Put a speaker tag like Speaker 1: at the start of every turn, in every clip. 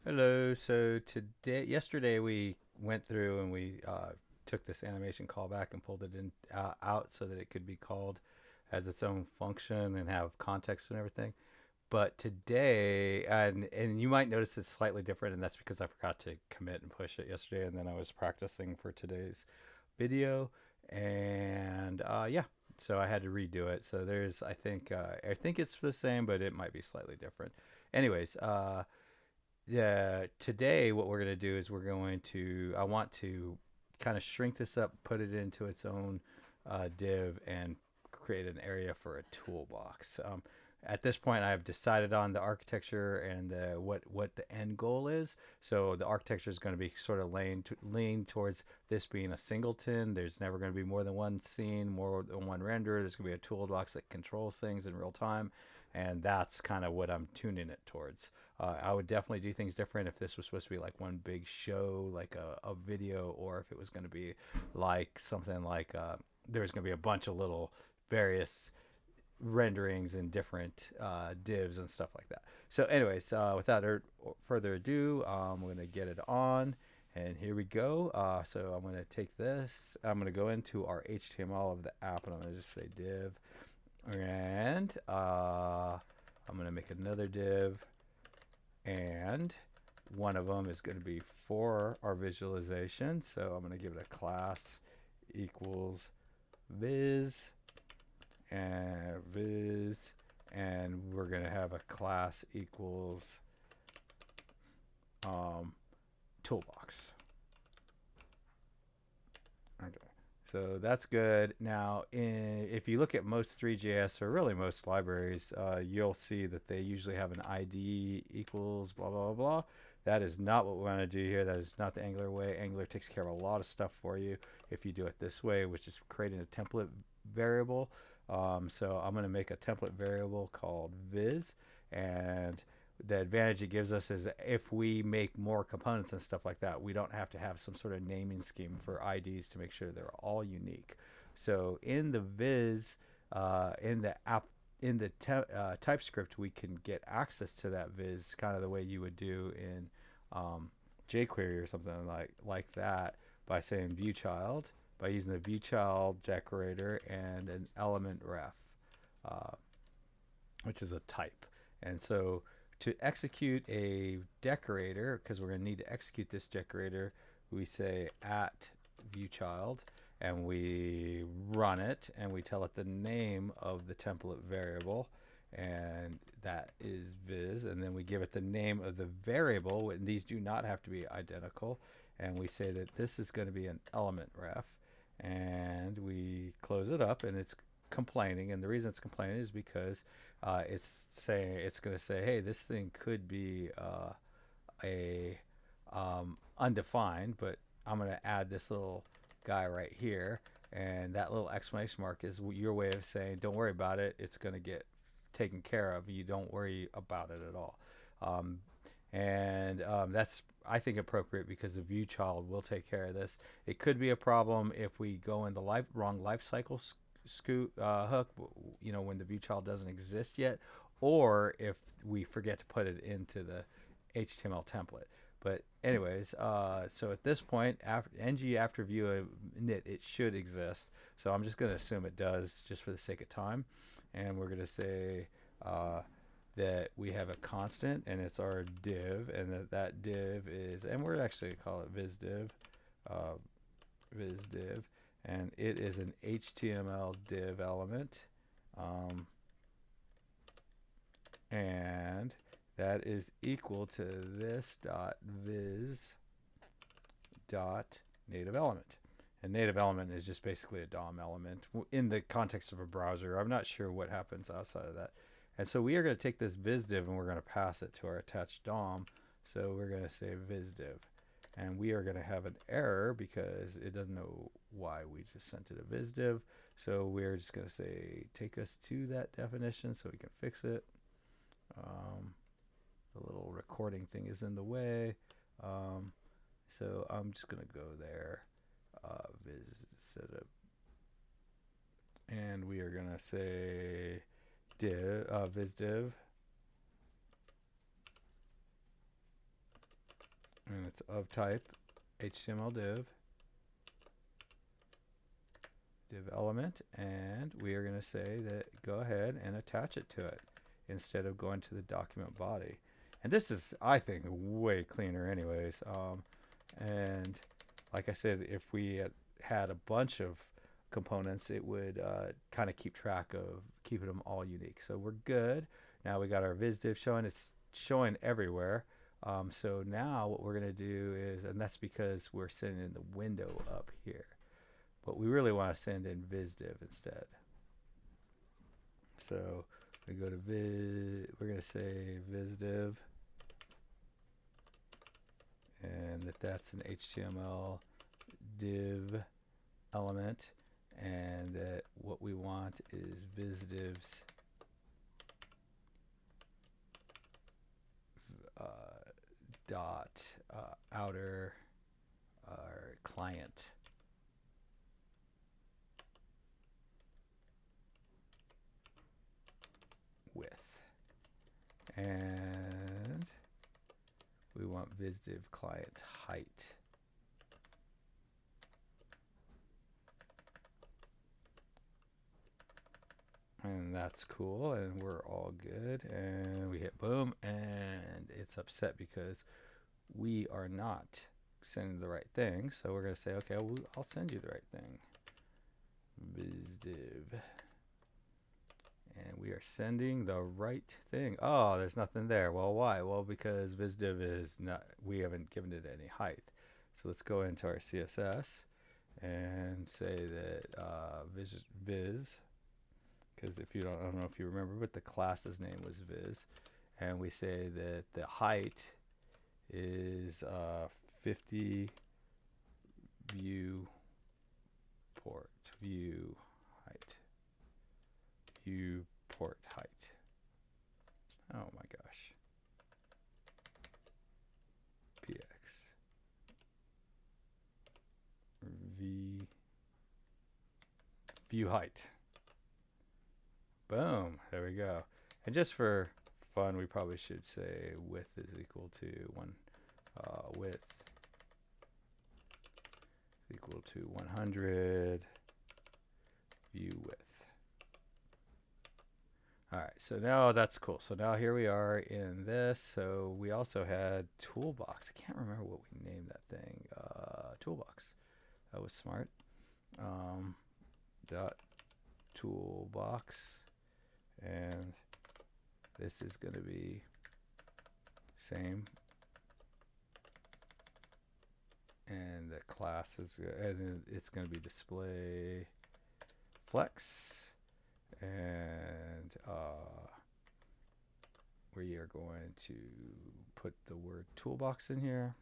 Speaker 1: Hello. So yesterday we went through and we took this animation callback and pulled it in out so that it could be called as its own function and have context and everything. But today, and you might notice it's slightly different, and that's because I forgot to commit and push it yesterday, and then I was practicing for today's video, and yeah, so I had to redo it. So there's, I think it's the same, but it might be slightly different. Anyways, yeah, today what we're going to do is I want to kind of shrink this up, put it into its own div, and create an area for a toolbox. At this point, I've decided on the architecture and what the end goal is. So the architecture is going to be sort of lean towards this being a singleton. There's never going to be more than one scene, more than one render. There's going to be a toolbox that controls things in real time, and that's kind of what I'm tuning it towards. I would definitely do things different if this was supposed to be like one big show, like a video, or if it was going to be like something like there's going to be a bunch of little various renderings and different divs and stuff like that. So, anyways, without further ado, we're going to get it on. And here we go. So I'm going to take this. I'm going to go into our HTML of the app, and I'm going to just say div. And I'm going to make another div, and one of them is going to be for our visualization. So I'm going to give it a class equals viz and viz, and we're going to have a class equals um, toolbox. Okay. So that's good. Now, if you look at most ThreeJS, or really most libraries, you'll see that they usually have an ID equals blah, blah, blah, blah. That is not what we want to do here. That is not the Angular way. Angular takes care of a lot of stuff for you if you do it this way, which is creating a template variable. So I'm going to make a template variable called viz, and the advantage it gives us is if we make more components and stuff like that, we don't have to have some sort of naming scheme for IDs to make sure they're all unique. So in the viz, in the app, in the TypeScript, we can get access to that viz kind of the way you would do in jQuery or something like that by saying view child, by using the view child decorator and an element ref, uh, which is a type. And so to execute a decorator, because we're going to need to execute this decorator, we say at viewChild, and we run it, and we tell it the name of the template variable, and that is viz, and then we give it the name of the variable, and these do not have to be identical, and we say that this is going to be an element ref, and we close it up, and it's complaining, and the reason it's complaining is because it's going to say, hey, this thing could be a undefined, but I'm going to add this little guy right here, and that little exclamation mark is your way of saying, don't worry about it. It's going to get taken care of. You don't worry about it at all. Um, and that's, I think, appropriate because the view child will take care of this. It could be a problem if we go in the wrong life cycle hook, when the view child doesn't exist yet, or if we forget to put it into the HTML template. But anyways, so at this point, after view init, it should exist. So I'm just going to assume it does, just for the sake of time, and we're going to say that we have a constant, and it's our div, and that div is, and we're actually going to call it viz uh, div, and it is an HTML div element, um, and that is equal to this dot viz dot native element. And native element is just basically a DOM element in the context of a browser. I'm not sure what happens outside of that. And so we are going to take this viz div and we're going to pass it to our attached DOM. So we're going to say viz div. And we are going to have an error because it doesn't know why we just sent it a viz div. So we're just going to say take us to that definition so we can fix it. The little recording thing is in the way. So I'm just going to go there, viz setup, and we are going to say viz div and it's of type HTML div element, and we are going to say that go ahead and attach it to it instead of going to the document body. And this is, I think, way cleaner anyways. And like I said, if we had a bunch of components, it would kind of keep track of keeping them all unique. So we're good. Now we got our viz div showing. It's showing everywhere. So now what we're going to do is, and that's because we're sending the window up here, but we really want to send in viz div instead. So we go to viz, we're going to say viz div, and that's an HTML div element, and that what we want is viz divs dot outer client width, and we want viz div client height. And that's cool, and we're all good, and we hit boom, and it's upset because we are not sending the right thing. So we're going to say, okay, I'll send you the right thing, viz div, and we are sending the right thing. Oh, there's nothing there. Well, why? Well, because viz div is not, we haven't given it any height. So let's go into our CSS and say that viz, because if you don't, I don't know if you remember, but the class's name was viz, and we say that the height is 50 view port height. Oh my gosh. px view height. Boom, there we go. And just for fun, we probably should say width is equal to width is equal to 100 view width. All right, so now that's cool. So now here we are in this. So we also had toolbox. I can't remember what we named that thing. Toolbox. That was smart. Dot toolbox. And this is going to be same, and the class is, and it's going to be display flex, and we are going to put the word toolbox in here,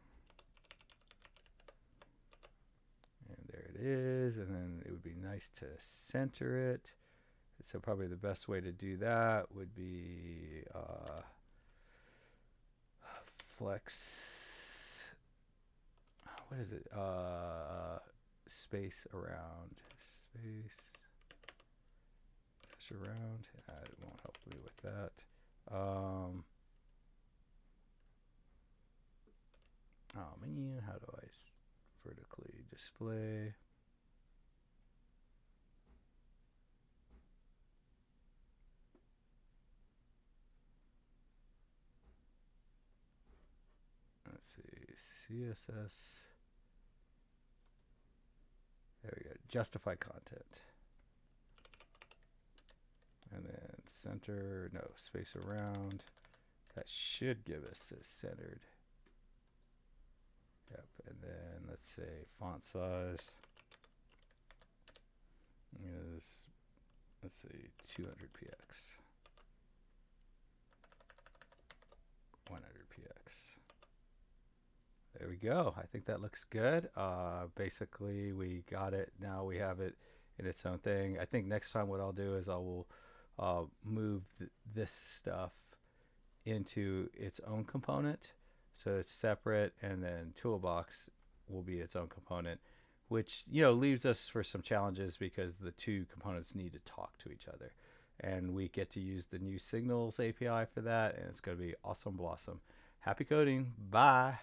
Speaker 1: and there it is. And then it would be nice to center it. So probably the best way to do that would be flex, what is it, space around, it won't help me with that. Oh man, how do I vertically display? Let's see, CSS. There we go. Justify content. And then center, no, space around. That should give us a centered. Yep. And then let's say font size is, let's see, 200px. 100px. There we go. I think that looks good. Basically, we got it. Now we have it in its own thing. I think next time what I'll do is I will move this stuff into its own component, so it's separate, and then toolbox will be its own component, which leaves us for some challenges because the two components need to talk to each other, and we get to use the new signals API for that, and it's going to be awesome blossom. Happy coding. Bye.